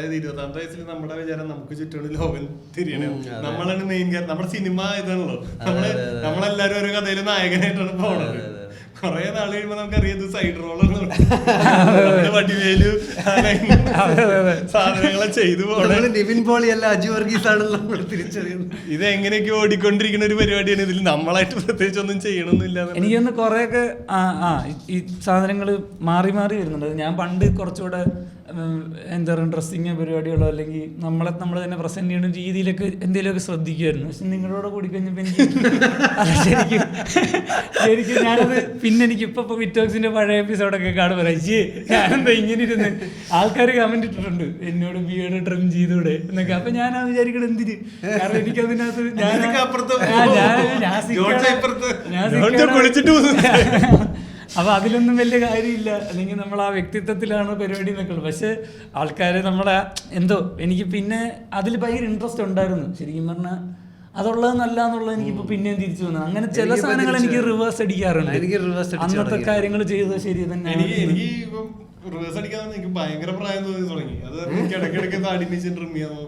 അതായത് 20ാമത്തെ വയസ്സിൽ നമ്മുടെ വിചാരം നമുക്ക് ചുറ്റുമുള്ള ലോകം തിരിയണേ, നമ്മളാണ് മെയിൻ ക്യാരക്ടർ, നമ്മുടെ സിനിമ ഇതാണല്ലോ, നമ്മളെല്ലാരും ഒരു കഥയില് നായകനായിട്ടാണ് പോണത്. കൊറേ നാള് കഴിയുമ്പോ നമുക്കറിയാം സൈഡ് റോളാണ്, വടിവേലു സാധനങ്ങളെ ചെയ്തു പോണത്. നിവിൻ പോളി അല്ല അജു വർഗീസ് ആണല്ലോ നമ്മൾ തിരിച്ചറിയുന്നത്. ഇത് എങ്ങനെയൊക്കെ ഓടിക്കൊണ്ടിരിക്കുന്ന ഒരു പരിപാടിയാണ്. ഇതിൽ നമ്മളായിട്ട് പ്രത്യേകിച്ച് ഒന്നും ചെയ്യണമെന്നില്ല. എനിക്കൊന്ന് കൊറേയൊക്കെ ഈ സാധനങ്ങള് മാറി മാറി വരുന്നുണ്ട്. ഞാൻ പണ്ട് കുറച്ചുകൂടെ എന്താ പറയുക ഡ്രസ്സിങ് പരിപാടികളോ അല്ലെങ്കിൽ നമ്മൾ തന്നെ പ്രസന്റ് ചെയ്യുന്ന രീതിയിലൊക്കെ എന്തെങ്കിലുമൊക്കെ ശ്രദ്ധിക്കുമായിരുന്നു. പക്ഷെ നിങ്ങളോട് കൂടി കഴിഞ്ഞപ്പോൾ ശരിക്കും ഞാനത് പിന്നെ എനിക്ക് ഇപ്പൊ വിറ്റോക്സിന്റെ പഴയ എപ്പിസോഡൊക്കെ കാണുമ്പോൾ ഞാനെന്താ ഇങ്ങനെ ഇരുന്ന് ആൾക്കാർ കമന്റ് ഇട്ടിട്ടുണ്ട് എന്നോട് ബിയേഡ് ട്രിം ചെയ്തൂടെ എന്നൊക്കെ. അപ്പൊ ഞാൻ വിചാരിക്കണം എന്തിന്, കാരണം എനിക്ക് അതിനകത്ത് അപ്പൊ അതിലൊന്നും വലിയ കാര്യമില്ല, അല്ലെങ്കിൽ നമ്മൾ ആ വ്യക്തിത്വത്തിലാണ് പരിപാടി എന്നൊക്കെ ഉള്ളു. പക്ഷെ ആൾക്കാർ നമ്മളെ എന്തോ എനിക്ക് പിന്നെ അതിൽ ഭയങ്കര ഇൻട്രസ്റ്റ് ഉണ്ടായിരുന്നു. ശരിക്കും പറഞ്ഞാൽ അതുള്ളത് നല്ല എന്നുള്ളത് എനിക്കിപ്പോ പിന്നെയും തിരിച്ചു വന്നു. അങ്ങനെ ചില സാധനങ്ങൾ എനിക്ക് റിവേഴ്സ് അടിക്കാറുണ്ട്. അന്നത്തെ കാര്യങ്ങൾ ചെയ്തത് ശരി തന്നെ. റിവേഴ്സ് അടിക്കാന്ന് എനിക്ക് ഭയങ്കര പ്രായം തോന്നി തുടങ്ങി. അത് ഇടയ്ക്കിടയ്ക്ക് താടി ട്രിം ചെയ്യാമോ